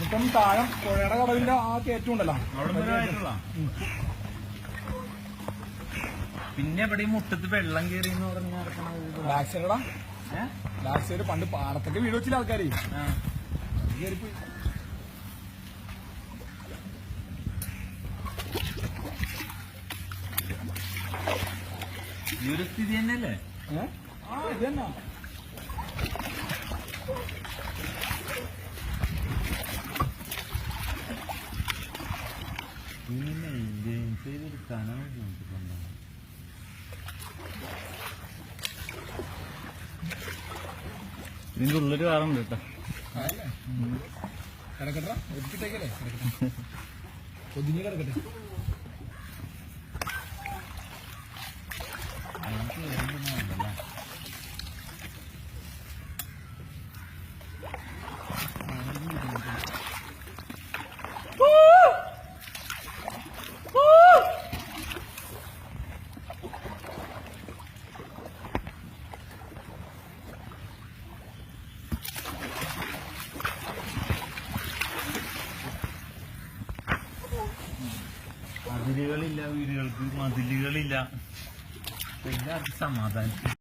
ഇപ്പം താഴെ പുഴയുടെ കടവിന്റെ ആ കയറ്റുണ്ടല്ലോ പിന്നെ ഇവിടെ മുട്ടത്ത് വെള്ളം കയറി എന്ന് പറഞ്ഞാൽ ബാക്ക് സൈഡാ ബാക്ക് സൈഡ് പണ്ട് പാടത്തൊക്കെ വീട് വെച്ചില്ല ആൾക്കാര് കയറിപ്പോയി. ഈ ഒരു സ്ഥിതി തന്നെയല്ലേ? ആ ഇത് തന്നെ. ഇതിന്റെ ഉള്ളൊരു കാറുണ്ട് കേട്ടോ. കിടക്കട്ടെ ഒതുക്കിട്ടേക്കല്ലേ കിടക്കട്ടെ ഒതുങ്ങി കിടക്കട്ടെ. മതിലുകളില്ല, വീടുകൾക്ക് മതിലുകളില്ല, എല്ലാവർക്കും സമാധാനം.